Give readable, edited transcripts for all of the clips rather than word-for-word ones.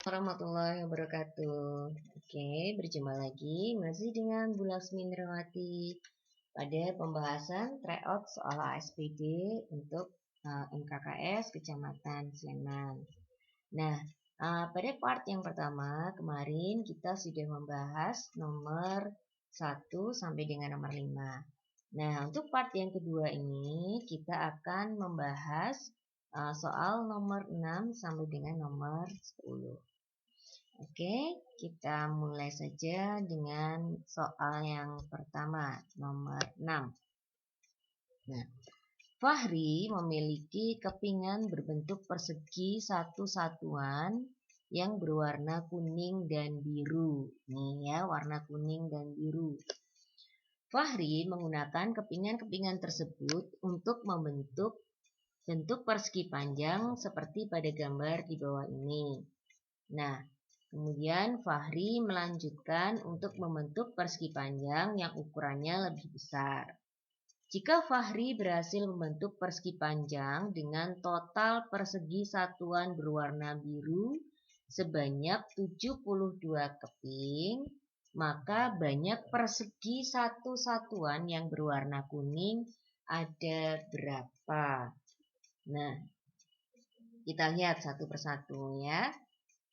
Warahmatullahi wabarakatuh. Oke, berjumpa lagi masih dengan Bu Laksmi Indrawati pada pembahasan tryout soal ASPD untuk MKKS Kecamatan Sleman. Nah, pada part yang pertama kemarin kita sudah membahas nomor 1 sampai dengan nomor 5. Nah, untuk part yang kedua ini kita akan membahas soal nomor 6 sampai dengan nomor 10. Oke, kita mulai saja dengan soal yang pertama, nomor 6. Nah, Fahri memiliki kepingan berbentuk persegi satu satuan yang berwarna kuning dan biru. Nih ya, warna kuning dan biru. Fahri menggunakan kepingan-kepingan tersebut untuk membentuk bentuk persegi panjang seperti pada gambar di bawah ini. Nah, kemudian Fahri melanjutkan untuk membentuk persegi panjang yang ukurannya lebih besar. Jika Fahri berhasil membentuk persegi panjang dengan total persegi satuan berwarna biru sebanyak 72 keping, maka banyak persegi satu satuan yang berwarna kuning ada berapa? Nah, kita lihat satu persatu ya.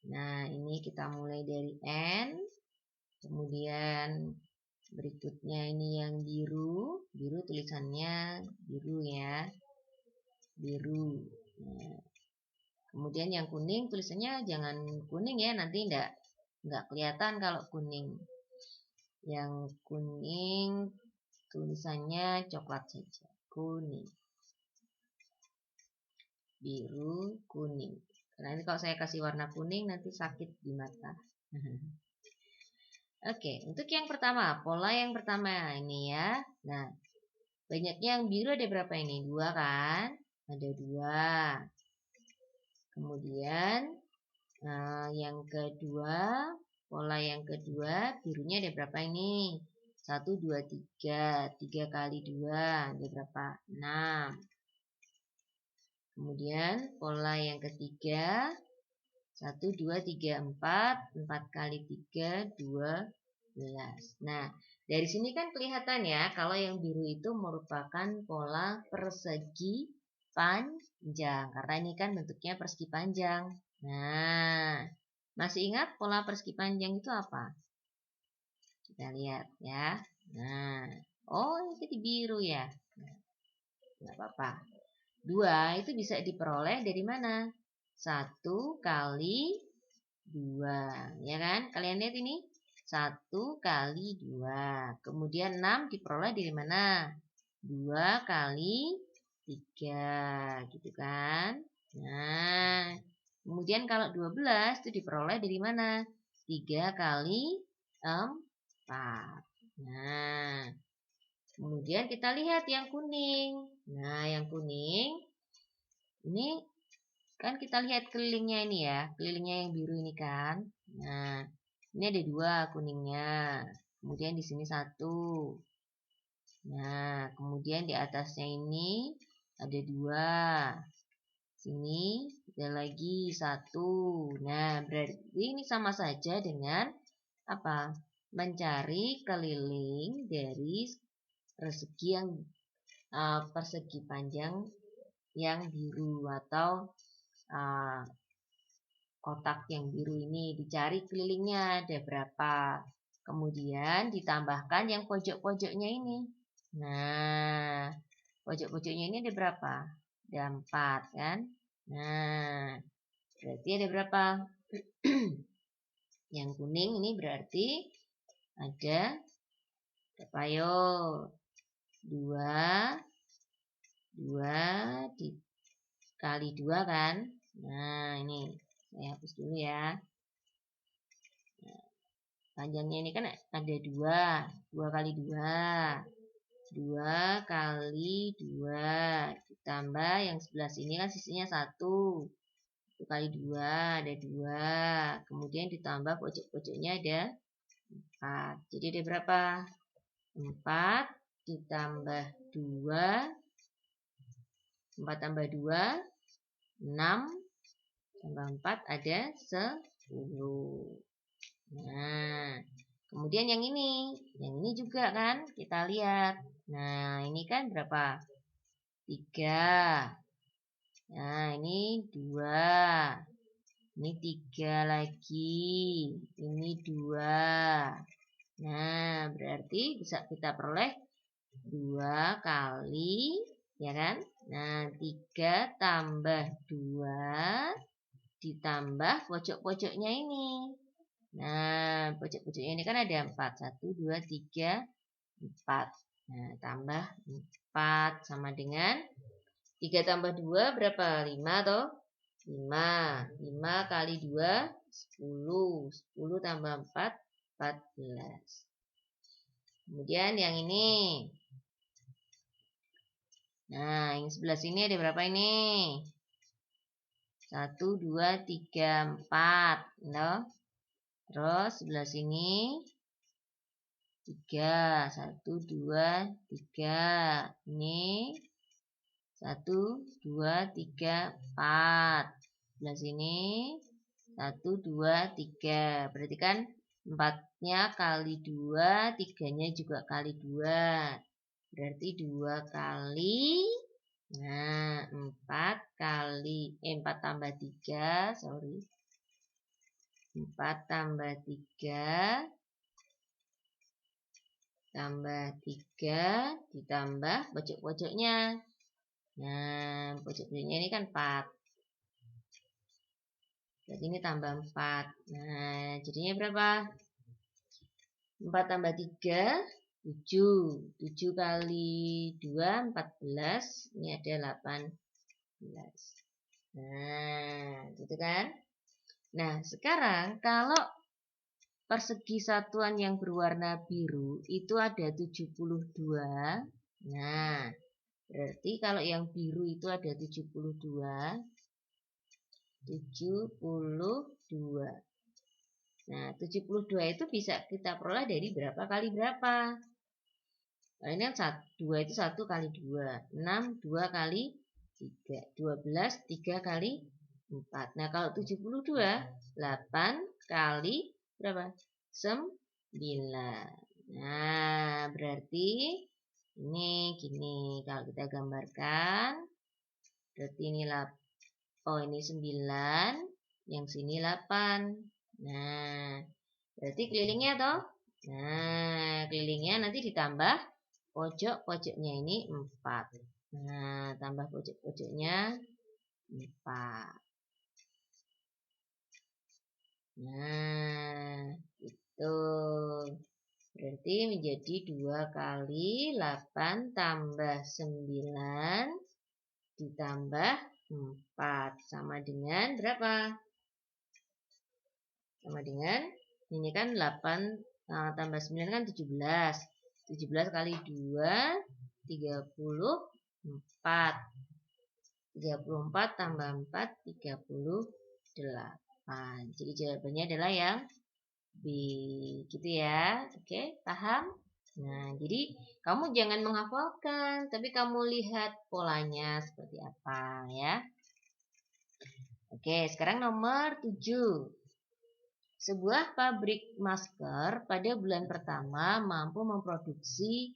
Nah, ini kita mulai dari N, kemudian berikutnya ini yang biru tulisannya biru ya, biru. Nah, kemudian yang kuning tulisannya jangan kuning ya, nanti enggak kelihatan kalau kuning. Yang kuning tulisannya coklat saja, kuning, biru, kuning. Nanti kalau saya kasih warna kuning nanti sakit di mata. Oke, untuk yang pertama, pola yang pertama ini ya. Nah, banyaknya yang biru ada berapa ini? 2 kan? Ada 2. Kemudian yang kedua, pola yang kedua, birunya ada berapa ini? 1, 2, 3. 3 kali 2 ada berapa? 6. Kemudian pola yang ketiga, 1, 2, 3, 4. 4 kali 3, 12. Nah, dari sini kan kelihatan ya, kalau yang biru itu merupakan pola persegi panjang. Karena ini kan bentuknya persegi panjang. Nah, masih ingat pola persegi panjang itu apa? Kita lihat ya. Nah, oh itu di biru ya. Nah, nggak apa-apa. 2 itu bisa diperoleh dari mana? 1 kali 2, ya kan? Kalian lihat ini, 1 kali 2. Kemudian 6 diperoleh dari mana? 2 kali 3, gitu kan? Nah, kemudian kalau 12 itu diperoleh dari mana? 3 kali 4. Nah, kemudian kita lihat yang kuning. Nah, yang kuning ini kan kita lihat kelilingnya ini ya, kelilingnya yang biru ini kan. Nah, ini ada 2 kuningnya. Kemudian di sini 1. Nah, kemudian di atasnya ini ada 2. Sini ada lagi 1. Nah, berarti ini sama saja dengan apa? Mencari keliling dari persegi panjang yang biru atau kotak yang biru ini, dicari kelilingnya ada berapa. Kemudian ditambahkan yang pojok-pojoknya ini. Nah, pojok-pojoknya ini ada berapa? Ada 4 kan? Nah, berarti ada berapa? Yang kuning ini berarti ada berapa yo? 2 dikali 2 kan? Nah, ini saya hapus dulu ya. Nah, panjangnya ini kan ada 2. 2 kali 2. 2 kali 2. Ditambah yang sebelah sini kan sisinya 1. 1 kali 2 ada 2. Kemudian ditambah pojok-pojoknya ada 4. Jadi ada berapa? 4 ditambah 2. 4 tambah 2, 6 tambah 4 ada 11. 10. Nah, kemudian yang ini juga kan kita lihat. Nah, ini kan berapa? 3. Nah, ini 2. Ini 3 lagi. Ini 2. Nah, berarti bisa kita peroleh 2 kali, ya kan? Nah, 3 tambah 2 ditambah pojok-pojoknya ini. Nah, pojok-pojoknya ini kan ada 4. 1, 2, 3, 4. Nah, tambah 4 sama dengan 3 tambah 2 berapa? 5 toh? 5. 5 kali 2, 10. 10 tambah 4, 14. Kemudian yang ini. Nah, yang sebelah sini ada berapa ini? 1, 2, 3, 4. No? Terus sebelah sini 3. 1, 2, 3. Ini 1, 2, 3, 4. Sebelah sini 1, 2, 3. Berarti kan 4-nya kali 2, 3-nya juga kali 2. Berarti 2 kali. Nah, 4 kali 4 tambah 3, sorry. 4 tambah 3 tambah 3 ditambah pojok-pojoknya. Nah, pojok-pojoknya ini kan 4. Berarti ini tambah 4. Nah, jadinya berapa? 4 tambah 3, 7. 7 kali 2, 14. Ini ada 18. Nah, gitu kan? Nah, sekarang kalau persegi satuan yang berwarna biru itu ada 72. Nah, berarti kalau yang biru itu ada 72. 72. Nah, 72 itu bisa kita peroleh dari berapa kali berapa? Nah, ini kan 2 itu 1 kali 2. 6, 2 kali 3. 12, 3 kali 4. Nah, kalau 72, 8 kali berapa? 9. Nah, berarti ini gini. Kalau kita gambarkan, berarti ini 8. Oh, ini 9. Yang sini 8. Nah, berarti kelilingnya toh? Nah, kelilingnya nanti ditambah pojok-pojoknya ini 4. Nah, tambah pojok-pojoknya 4. Nah, itu. Berarti menjadi 2 kali 8 tambah 9 ditambah 4. Sama dengan berapa? Sama dengan, ini kan 8 tambah 9 kan 17. 17 kali 2, 34. 34 tambah 4, 38. Jadi jawabannya adalah yang B. Gitu ya. Oke, paham? Nah, jadi kamu jangan menghafalkan, tapi kamu lihat polanya seperti apa ya. Oke, sekarang nomor 7. Sebuah pabrik masker pada bulan pertama mampu memproduksi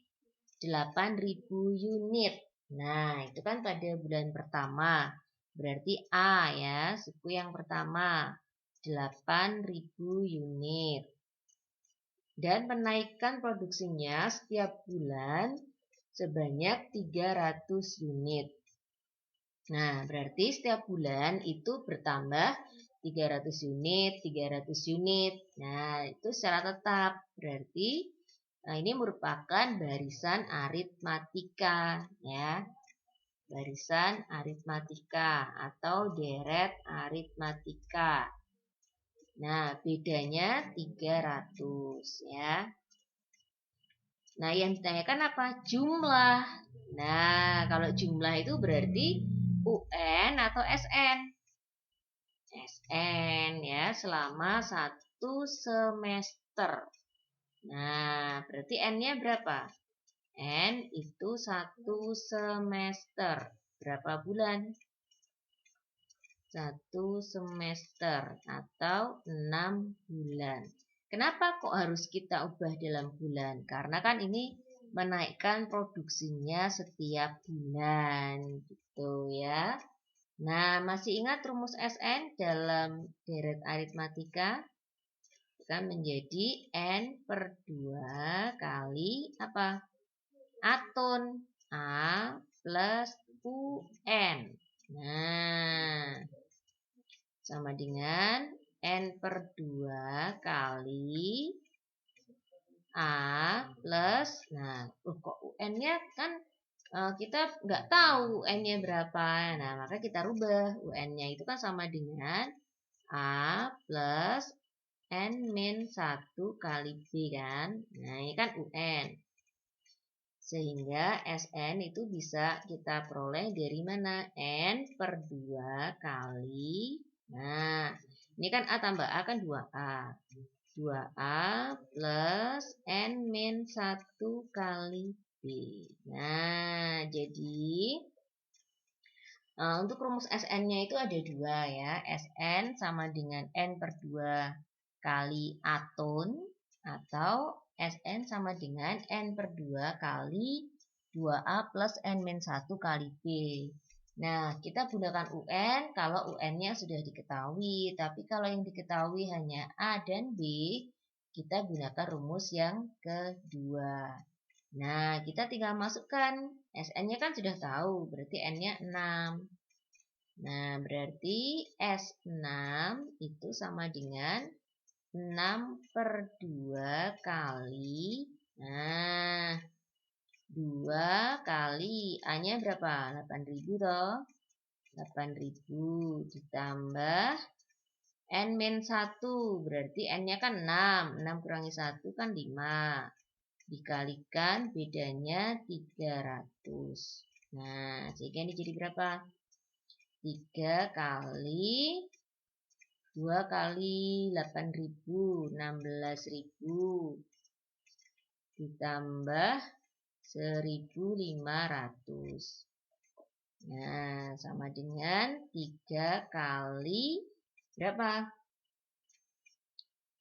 8.000 unit. Nah, itu kan pada bulan pertama. Berarti A ya, suku yang pertama. 8.000 unit. Dan menaikkan produksinya setiap bulan sebanyak 300 unit. Nah, berarti setiap bulan itu bertambah 300 unit, 300 unit. Nah, itu secara tetap. Berarti ini merupakan barisan aritmatika ya. Barisan aritmatika atau deret aritmatika. Nah, bedanya 300 ya. Nah, yang ditanyakan apa? Jumlah. Nah, kalau jumlah itu berarti UN atau SN. SN ya, selama 1 semester. Nah, berarti N-nya berapa? N itu 1 semester. Berapa bulan? 1 semester atau 6 bulan. Kenapa kok harus kita ubah dalam bulan? Karena kan ini menaikkan produksinya setiap bulan gitu ya. Nah, masih ingat rumus SN dalam deret aritmatika? Kan menjadi N per 2 kali apa? Aton. A plus UN. Nah, sama dengan N per 2 kali A plus, nah kok UN-nya kan kita nggak tahu UN-nya berapa. Nah, maka kita rubah UN-nya itu kan sama dengan A plus N min 1 kali B kan. Nah, ini kan UN. Sehingga SN itu bisa kita peroleh dari mana? N per 2 kali. Nah, ini kan A tambah A kan 2A. 2A plus N min 1 kali B. Nah, jadi untuk rumus SN-nya itu ada 2 ya. SN sama dengan N per 2 kali aton atau SN sama dengan N per 2 kali 2A plus N min 1 kali B. Nah, kita gunakan UN kalau UN-nya sudah diketahui. Tapi kalau yang diketahui hanya A dan B, kita gunakan rumus yang kedua. Nah, kita tinggal masukkan. SN-nya kan sudah tahu, berarti N-nya 6. Nah, berarti S6 itu sama dengan 6 per 2 kali, nah 2 kali A-nya berapa? 8.000 toh. 8.000 ditambah N min 1, berarti N-nya kan 6. 6 kurangi 1 kan 5. Dikalikan bedanya 300. Nah, sehingga ini jadi berapa? 3 kali 2 kali 8.000, 16.000 ditambah 1.500. Nah, sama dengan 3 kali berapa?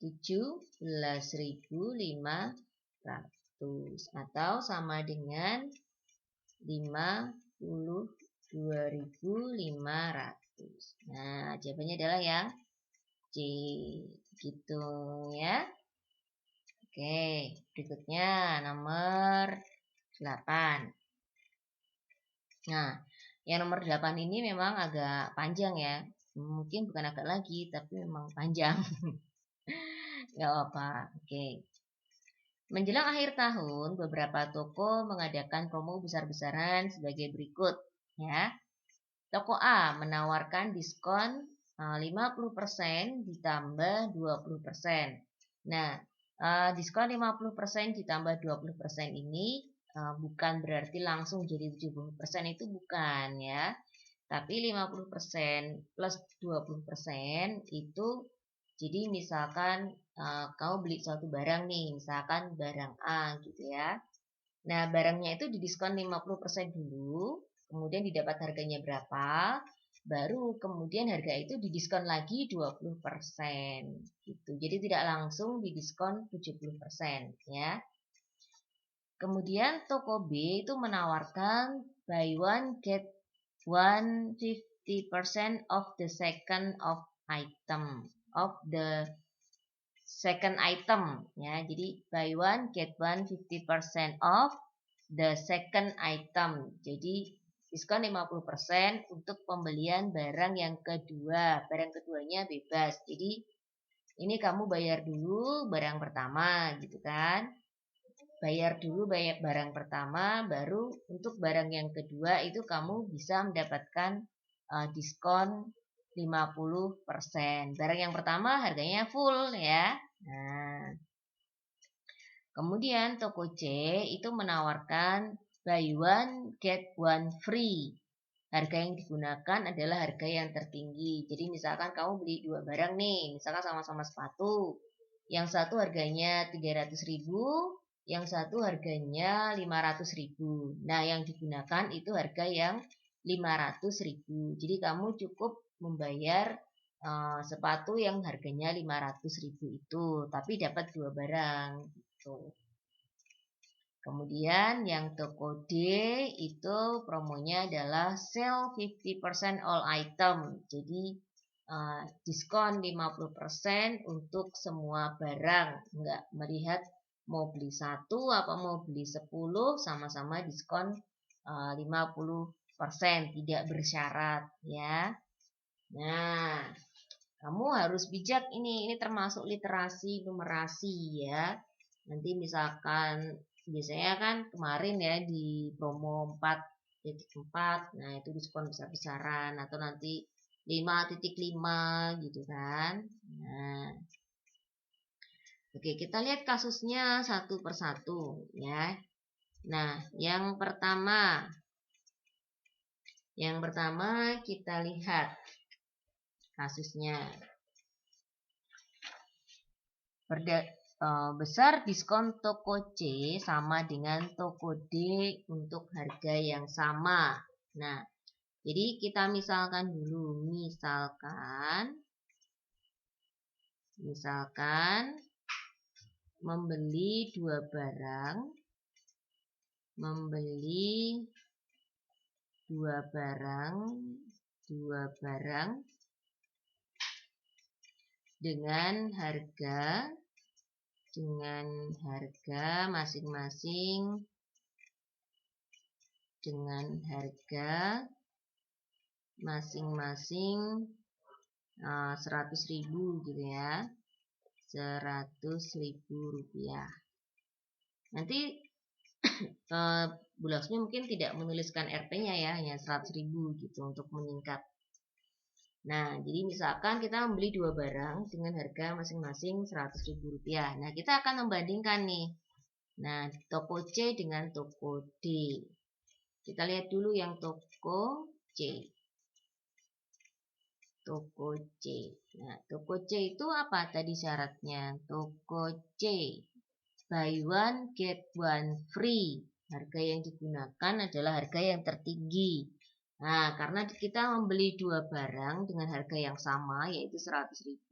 17.500 atau sama dengan 52.500. Nah, jawabannya adalah yang C, gitu ya. Oke, berikutnya nomor 8. Nah, yang nomor 8 ini memang agak panjang ya. Mungkin bukan agak lagi, tapi memang panjang. Gak apa-apa. Oke. Menjelang akhir tahun, beberapa toko mengadakan promo besar-besaran sebagai berikut ya. Toko A menawarkan diskon 50% ditambah 20%. Nah, diskon 50% ditambah 20% ini bukan berarti langsung jadi 70% itu bukan ya. Tapi 50% plus 20% itu jadi misalkan kamu beli suatu barang nih, misalkan barang A gitu ya. Nah, barangnya itu didiskon 50% dulu, kemudian didapat harganya berapa, baru kemudian harga itu didiskon lagi 20% gitu. Jadi tidak langsung didiskon 70% ya. Kemudian toko B itu menawarkan buy one get one 50% of the second item ya. Jadi buy one get one 50% off the second item. Jadi diskon 50% untuk pembelian barang yang kedua. Barang keduanya bebas. Jadi ini kamu bayar dulu barang pertama gitu kan. Bayar dulu barang pertama, baru untuk barang yang kedua itu kamu bisa mendapatkan diskon 50%. Barang yang pertama harganya full ya. Nah, kemudian toko C itu menawarkan buy one get one free. Harga yang digunakan adalah harga yang tertinggi. Jadi misalkan kamu beli 2 barang nih, misalkan sama-sama sepatu. Yang satu harganya 300.000, yang satu harganya 500.000. Nah, yang digunakan itu harga yang 500.000. Jadi kamu cukup membayar sepatu yang harganya 500.000 itu, tapi dapat 2 barang gitu. Kemudian yang toko D itu promonya adalah sale 50% all item. Jadi diskon 50% untuk semua barang. Enggak melihat mau beli 1 apa mau beli 10 sama-sama diskon 50%, tidak bersyarat ya. Nah, kamu harus bijak ini termasuk literasi numerasi ya. Nanti misalkan biasanya kan kemarin ya di promo 4.4, nah itu diskon besar-besaran, atau nanti 5.5 gitu kan. Nah, oke, kita lihat kasusnya satu persatu ya. Nah, yang pertama kita lihat kasusnya. Besar diskon toko C sama dengan toko D untuk harga yang sama. Nah, jadi kita misalkan dulu, misalkan membeli dua barang dengan harga masing-masing 100.000 gitu ya. 100.000 rupiah. Nanti Bu Laksmi mungkin tidak menuliskan RP-nya ya, hanya 100.000 gitu untuk menyingkat. Nah, jadi misalkan kita membeli dua barang dengan harga masing-masing 100.000 rupiah. Nah, kita akan membandingkan nih. Nah, toko C dengan toko D. Kita lihat dulu yang toko C. Nah, toko C itu apa tadi syaratnya? Toko C, buy one, get one free. Harga yang digunakan adalah harga yang tertinggi. Nah, karena kita membeli dua barang dengan harga yang sama, yaitu 100.000,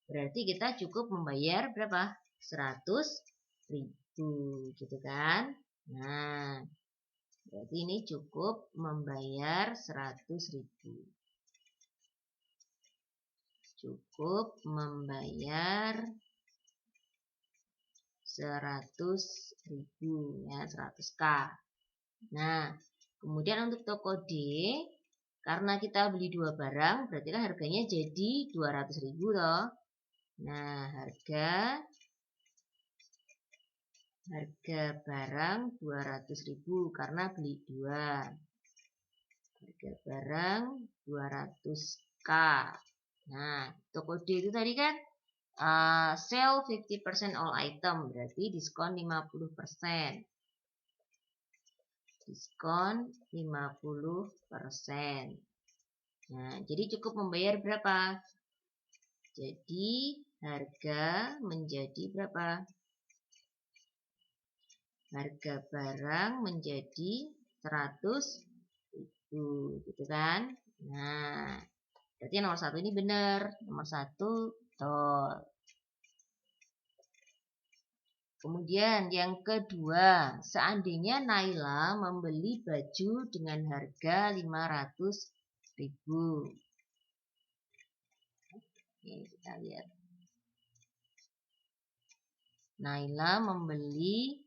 berarti kita cukup membayar berapa? 100.000, gitu kan? Nah, berarti ini cukup membayar 100.000. Cukup membayar 100.000 ya, 100k. Nah, kemudian untuk toko D, karena kita beli dua barang, berarti kan harganya jadi 200.000 toh. Nah, harga barang 200.000 karena beli dua. Harga barang 200k. Nah, toko D itu tadi kan sale 50% all item, berarti diskon 50%. Diskon 50%. Nah, jadi cukup membayar berapa? Jadi harga menjadi berapa? Harga barang menjadi 100.000, gitu kan? Nah, berarti nomor 1 ini benar. Nomor 1 betul. Kemudian yang kedua, seandainya Naila membeli baju dengan harga 500.000. Oke, kita lihat. Naila membeli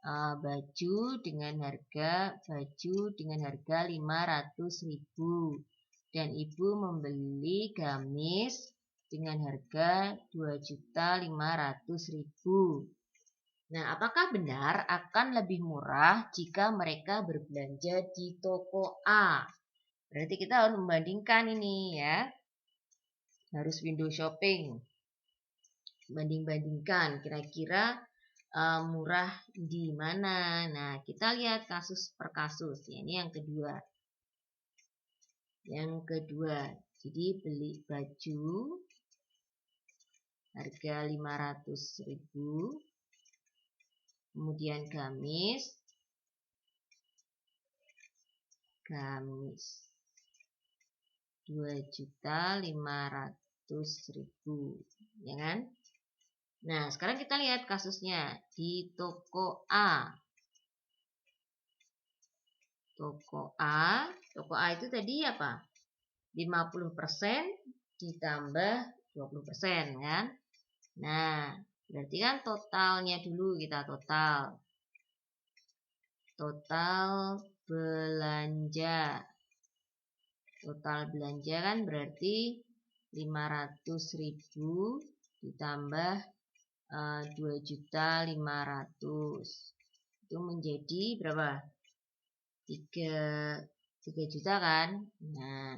baju dengan harga 500.000 dan ibu membeli gamis dengan harga 2.500.000. Nah, apakah benar akan lebih murah jika mereka berbelanja di toko A? Berarti kita harus membandingkan ini ya. Harus window shopping. Banding-bandingkan kira-kira murah di mana. Nah, kita lihat kasus per kasus. Ya, ini yang kedua. Jadi beli baju harga 500.000. Kemudian gamis 2.500.000, ya kan? Nah, sekarang kita lihat kasusnya di toko A. Toko A itu tadi apa? 50% ditambah 20%, kan? Nah, berarti kan totalnya dulu kita total. Total belanja. Total belanja kan berarti 500.000 ditambah 2.500.000. Itu menjadi berapa? 3 juta kan? Nah,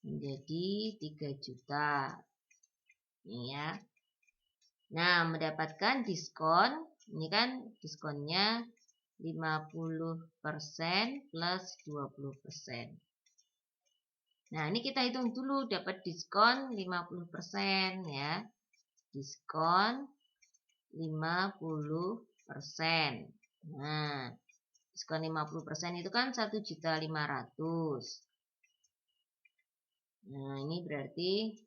menjadi 3 juta. Ini ya. Nah, mendapatkan diskon. Ini kan diskonnya 50% plus 20%. Nah, ini kita hitung dulu dapat diskon 50% ya. Diskon 50%. Nah, diskon 50% itu kan 1.500.000. Nah, ini berarti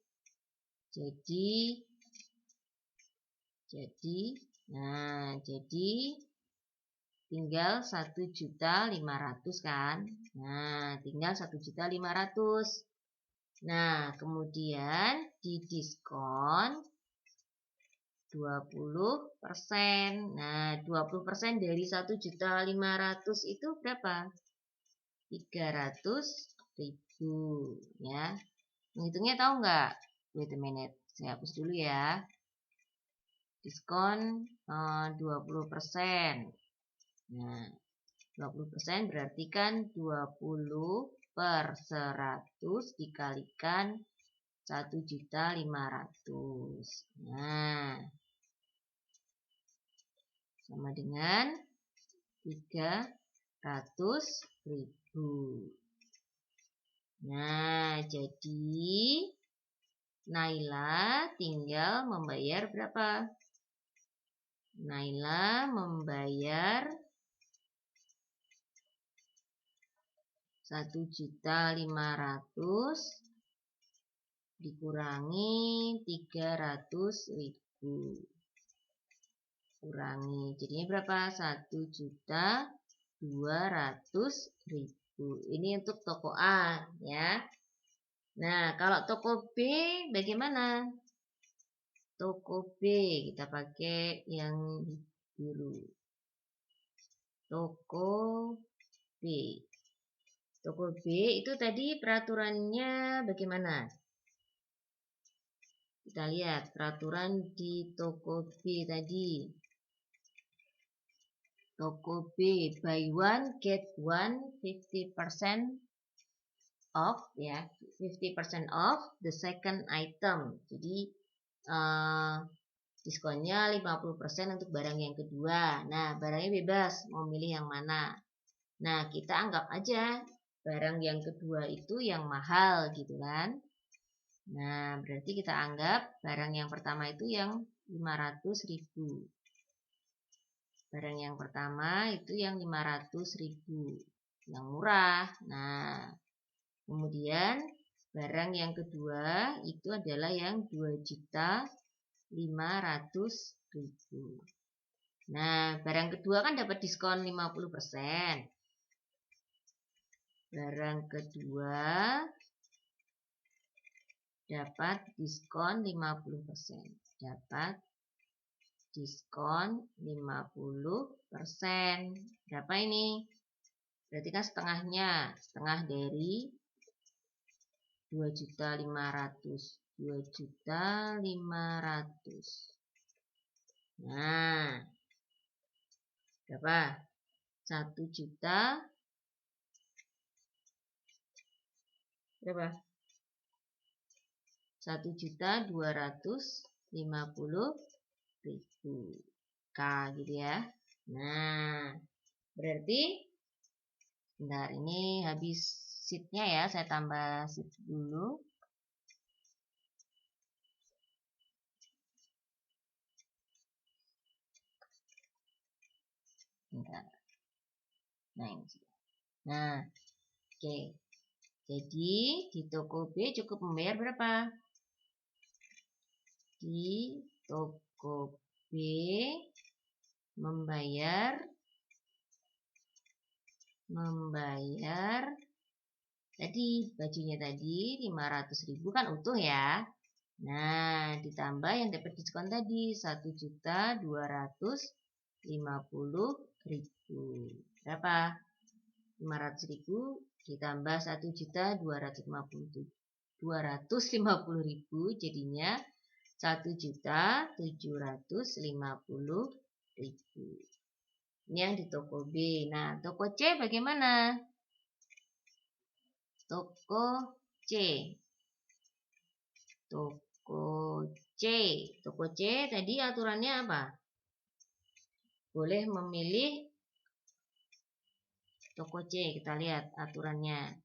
jadi tinggal 1.500.000 kan. Nah, tinggal 1.500.000. Nah, kemudian didiskon 20%. Nah, 20% dari 1.500.000 itu berapa? 300.000 ya. Menghitungnya tahu nggak? Wait a minute, saya hapus dulu ya. Diskon 20%. Nah, 20% berarti kan 20 per 100 dikalikan 1.500.000. Nah, sama dengan 300.000. Nah, jadi Naila tinggal membayar berapa? Naila membayar 1.500.000 dikurangi 300.000. Kurangi. Jadinya berapa? 1.200.000. Ini untuk toko A ya. Nah, kalau toko B bagaimana? Toko B kita pakai yang biru. Toko B. Toko B itu tadi peraturannya bagaimana? Kita lihat peraturan di toko B tadi. Toko B, buy one get one 50% off ya, 50% off the second item. Jadi diskonnya 50% untuk barang yang kedua. Nah, barangnya bebas mau milih yang mana. Nah, kita anggap aja barang yang kedua itu yang mahal gitu kan. Nah, berarti kita anggap barang yang pertama itu yang 500.000. Barang yang pertama itu yang 500.000, yang murah. Nah, kemudian barang yang kedua itu adalah yang 2.500.000. Nah, barang kedua kan dapat diskon 50%. Barang kedua dapat diskon 50%. Dapat diskon 50%. Berapa ini? Berarti kan setengahnya. Setengah dari 2.500.000. 2.500.000. Nah, berapa? 1 juta. Berapa? 1.250.000 K gitu ya. Nah, berarti bentar, ini habis sheetnya ya, saya tambah sheet dulu. Bentar. Nah, oke. Jadi di toko B cukup membayar berapa? Di toko B membayar tadi bajunya tadi 500.000 kan utuh ya. Nah, ditambah yang dapat diskon tadi 1.250.000. Berapa? 500.000 ditambah 1.250.000 jadinya 1.750.000. Ini yang di toko B. Nah, toko C bagaimana? Toko C. Toko C tadi aturannya apa? Boleh memilih toko C, kita lihat aturannya.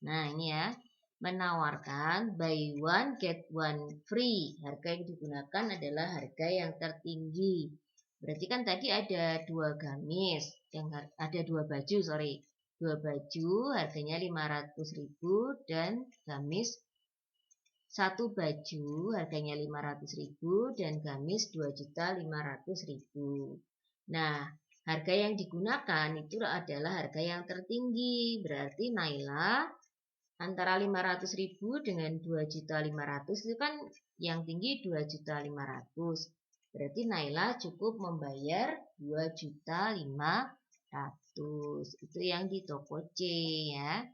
Nah, ini ya. Menawarkan buy one get one free. Harga yang digunakan adalah harga yang tertinggi. Berarti kan tadi ada dua gamis, ada dua baju, Dua baju harganya 500.000 dan gamis satu baju harganya 500.000 dan gamis 2.500.000. Nah, harga yang digunakan itu adalah harga yang tertinggi. Berarti Naila antara 500.000 dengan 2.500.000 itu kan yang tinggi 2.500.000. Berarti Naila cukup membayar 2.500.000. Itu yang di toko C ya.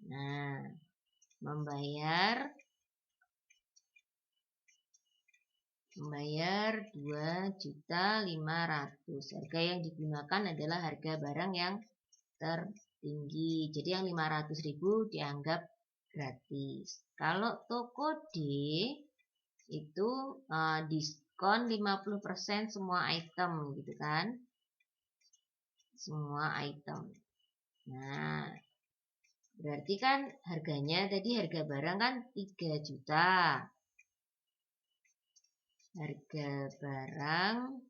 Nah, membayar 2.500.000. Harga yang digunakan adalah harga barang yang tertinggi. Jadi yang 500.000 dianggap gratis. Kalau toko D itu diskon 50% semua item gitu kan. Semua item. Nah, berarti kan harganya tadi harga barang kan 3 juta. Harga barang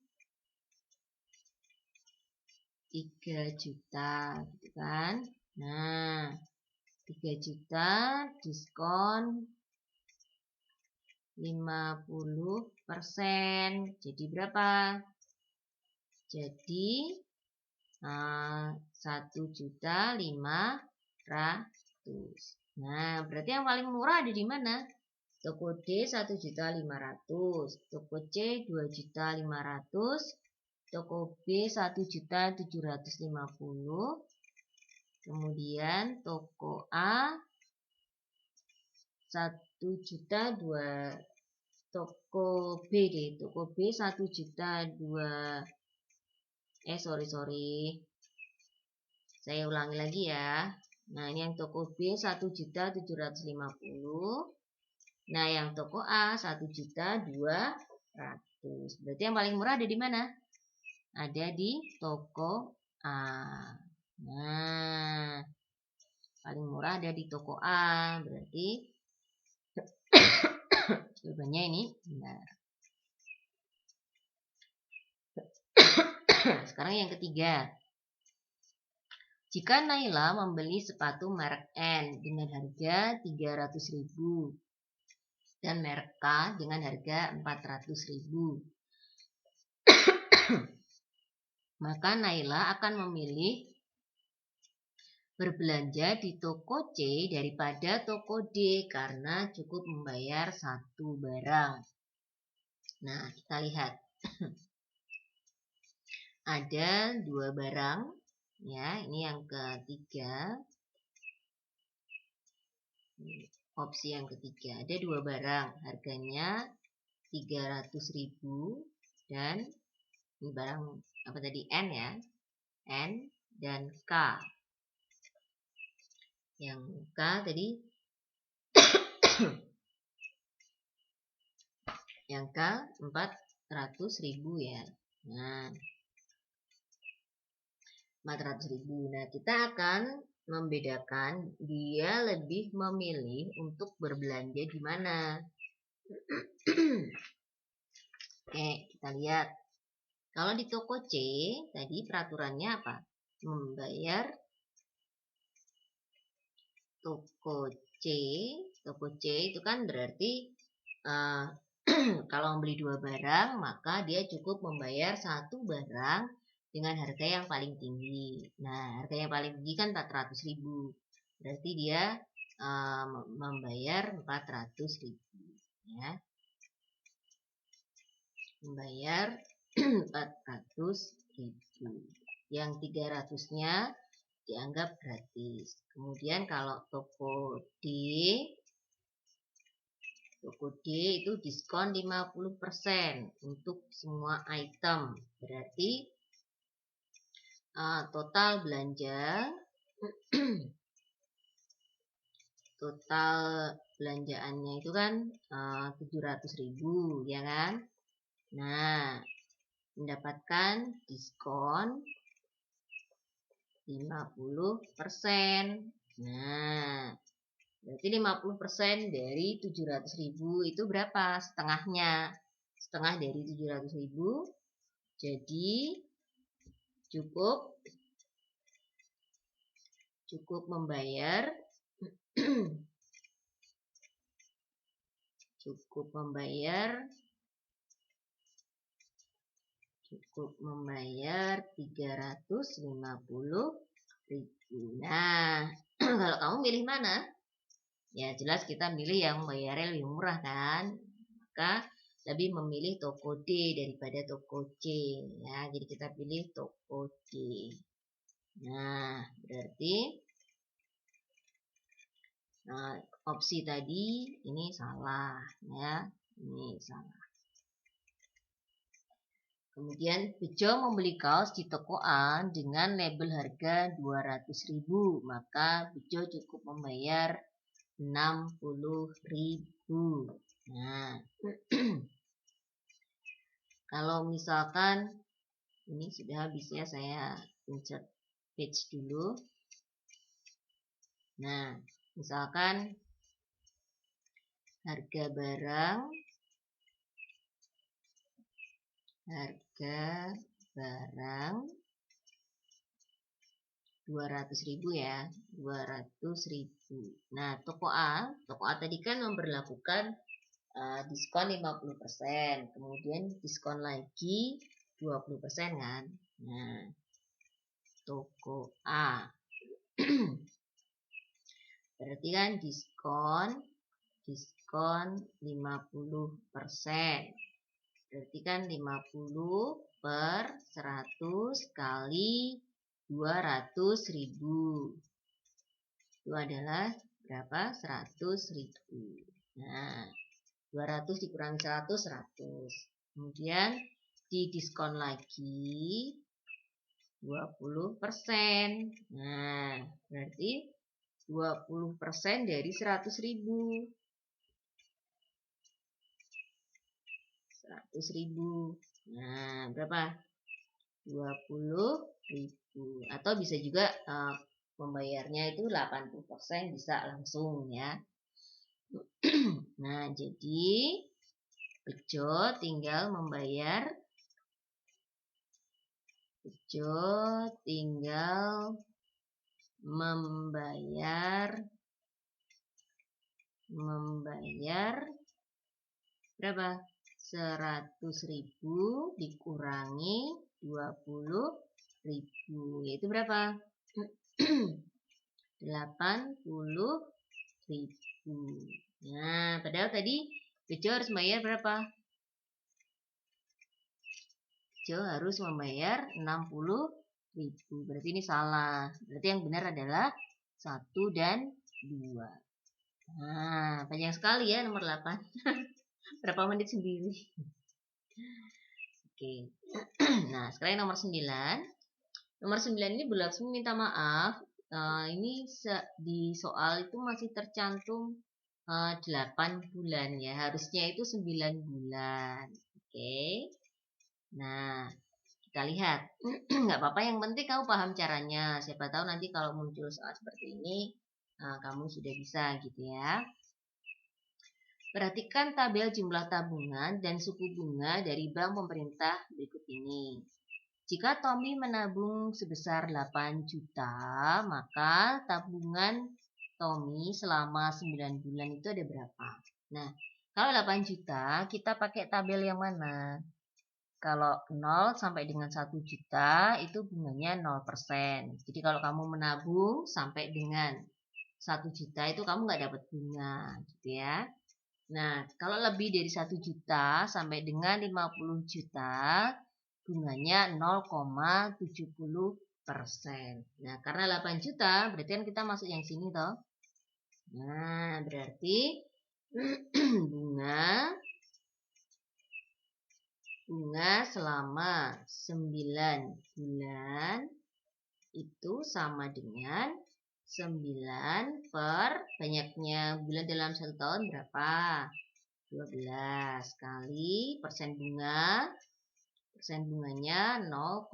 3 juta gitu kan. Nah, 3 juta diskon 50%. Jadi berapa? Jadi 1.500.000. Nah, berarti yang paling murah ada di mana? Toko D 1.500.000, toko C 2.500.000, toko B 1.750.000, kemudian toko A 1.200.000, toko B 1.200.000. Saya ulangi lagi ya. Nah, ini yang toko B 1.750.000. Nah, yang toko A 1.200.000. Berarti yang paling murah ada di mana? Ada di toko A. Nah, paling murah ada di toko A. Berarti jawabannya ini benar. Sekarang yang ketiga. Jika Naila membeli sepatu merek N dengan harga 300.000 dan merek K dengan harga 400.000, maka Naila akan memilih berbelanja di toko C daripada toko D karena cukup membayar satu barang. Nah, kita lihat. Ada dua barang. Ya, ini yang ketiga. Opsi yang ketiga. Ada dua barang. Harganya 300.000 dan ini barang apa tadi? N ya. N dan K. Yang K tadi yang K 400.000 ya. Nah, 400.000. Nah, kita akan membedakan dia lebih memilih untuk berbelanja di mana. Oke, kita lihat. Kalau di toko C, tadi peraturannya apa? toko C. Toko C itu kan berarti kalau membeli 2 barang, maka dia cukup membayar 1 barang dengan harga yang paling tinggi. Nah, harga yang paling tinggi kan 400.000. Berarti dia membayar 400.000 ya. Membayar 400.000. Yang 300-nya dianggap gratis. Kemudian kalau toko D itu diskon 50% untuk semua item. Berarti total belanja total belanjaannya itu kan 700.000 ya kan. Nah, mendapatkan diskon 50%. Nah, berarti 50% dari 700.000 itu berapa? Setengahnya. Setengah dari 700.000. Jadi cukup membayar 350.000. Nah, kalau kamu milih mana? Ya jelas kita milih yang bayarnya lebih murah kan. Maka lebih memilih toko D daripada toko C ya. Jadi kita pilih toko D. Nah, berarti opsi tadi ini salah ya. Ini salah. Kemudian Bejo membeli kaos di toko A dengan label harga 200.000, maka Bejo cukup membayar 60.000. Nah, kalau misalkan ini sudah habis ya, saya insert page dulu. Nah, misalkan harga barang 200.000 ya, 200.000. Nah, toko A tadi kan memberlakukan diskon 50%, kemudian diskon lagi 20% kan. Nah, toko A berarti kan diskon 50%. Berarti kan 50 per 100 kali 200.000. Itu adalah berapa? 100.000. Nah, 200 dikurangi 100, 100. Kemudian didiskon lagi 20%. Nah, berarti 20% dari 100.000. 100.000. Nah, berapa? 20.000. Atau bisa juga membayarnya itu 80% bisa langsung ya. Nah, jadi Bejo tinggal membayar 100.000 dikurangi 20.000, yaitu berapa? 80.000. Nah, padahal tadi Bejo harus bayar berapa? Bejo harus membayar 60.000. Berarti ini salah. Berarti yang benar adalah 1 dan 2. Nah, panjang sekali ya nomor 8. Berapa menit sendiri. Oke. Nah, sekarang nomor 9. Nomor 9 ini Bu Laksmi minta maaf. Ini di soal itu masih tercantum 8 bulan ya. Harusnya itu 9 bulan. Oke. Nah, kita lihat. Nggak apa-apa, yang penting kamu paham caranya. Siapa tahu nanti kalau muncul soal seperti ini, kamu sudah bisa gitu ya. Perhatikan tabel jumlah tabungan dan suku bunga dari bank pemerintah berikut ini. Jika Tommy menabung sebesar 8 juta, maka tabungan Tommy selama 9 bulan itu ada berapa? Nah, kalau 8 juta, kita pakai tabel yang mana? Kalau 0 sampai dengan 1 juta, itu bunganya 0%. Jadi kalau kamu menabung sampai dengan 1 juta, itu kamu nggak dapat bunga, gitu ya. Nah, kalau lebih dari 1 juta sampai dengan 50 juta, bunganya 0,70%. Nah, karena 8 juta, berarti kan kita masuk yang sini toh. Nah, berarti bunga selama 9 bulan itu sama dengan 9 per banyaknya bulan dalam 1 tahun berapa? 12 kali persen bunganya 0,70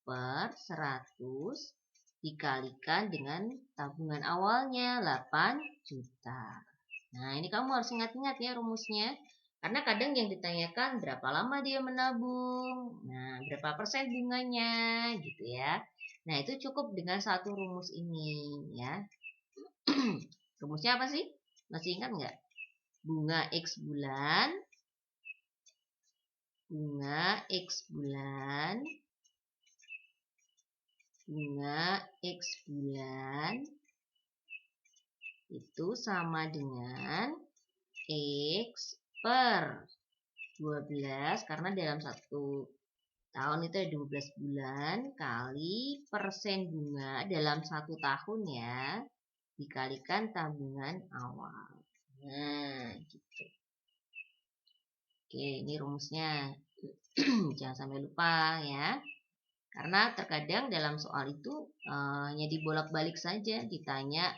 per 100 dikalikan dengan tabungan awalnya 8 juta. Nah, ini kamu harus ingat-ingat ya rumusnya. Karena kadang yang ditanyakan berapa lama dia menabung, nah berapa persen bunganya gitu ya. Nah, itu cukup dengan satu rumus ini ya. Rumusnya apa sih? Masih ingat nggak? Bunga X bulan itu sama dengan X per 12 karena dalam 1 tahun itu ada 12 bulan kali persen bunga dalam 1 tahun ya dikalikan tabungan awal. Nah, gitu. Oke, ini rumusnya. Jangan sampai lupa ya. Karena terkadang dalam soal itu hanya dibolak-balik saja, ditanya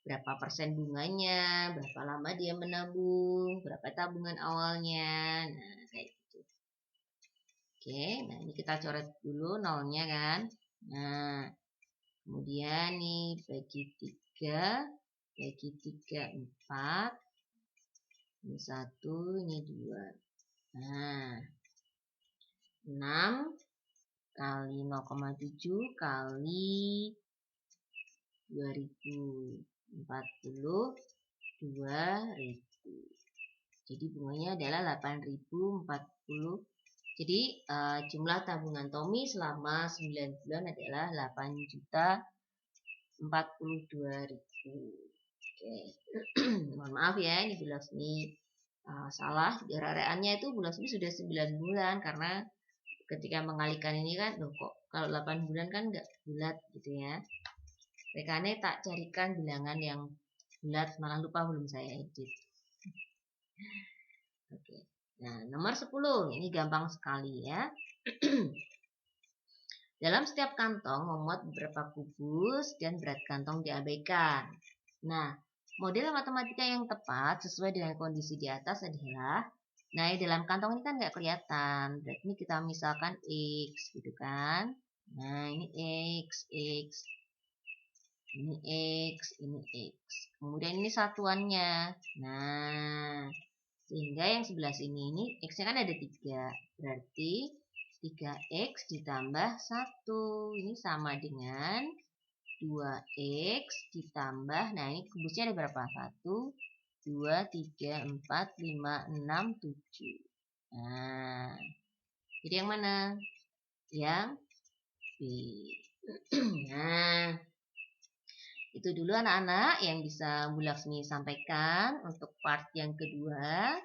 berapa persen bunganya, berapa lama dia menabung, berapa tabungan awalnya. Nah, kayak gitu. Oke, nah ini kita coret dulu nolnya kan. Nah, kemudian nih bagi 3, 4, ini 1, ini 2. Nah, 6 kali 0,7 kali 2040 jadi bunganya adalah 8.040. Jadi jumlah tabungan Tommy selama 9 bulan adalah 8.042.000. Oke. Mohon maaf ya, ini Bu Lasmi salah. Raraannya itu Bu Lasmi sudah 9 bulan karena ketika mengalihkan ini kan loh kok kalau 8 bulan kan nggak bulat gitu ya. Rekannya tak carikan bilangan yang bulat, malah lupa belum saya edit. Oke. Nah, nomor 10. Ini gampang sekali ya. Dalam setiap kantong memuat beberapa kubus dan berat kantong diabaikan. Nah, model matematika yang tepat sesuai dengan kondisi di atas adalah, nah di dalam kantong ini kan nggak kelihatan. Berarti ini kita misalkan X gitu kan. Nah, ini X. Ini X, ini X. Kemudian ini satuannya. Nah, sehingga yang sebelah sini ini X-nya kan ada 3. Berarti 3X ditambah 1. Ini sama dengan 2X ditambah, nah ini kubusnya ada berapa? 1, 2, 3, 4, 5, 6, 7. Nah, jadi yang mana? Yang B. Nah, itu dulu anak-anak yang bisa Bu Laksmi sampaikan untuk part yang kedua.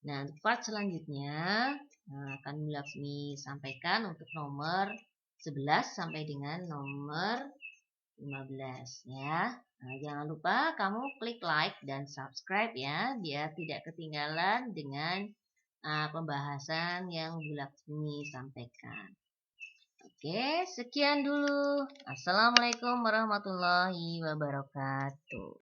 Nah, untuk part selanjutnya akan Bu Laksmi sampaikan untuk nomor 11 sampai dengan nomor 15 ya. Nah, jangan lupa kamu klik like dan subscribe ya, biar tidak ketinggalan dengan pembahasan yang Bu Laksmi sampaikan. Oke, sekian dulu. Assalamualaikum warahmatullahi wabarakatuh.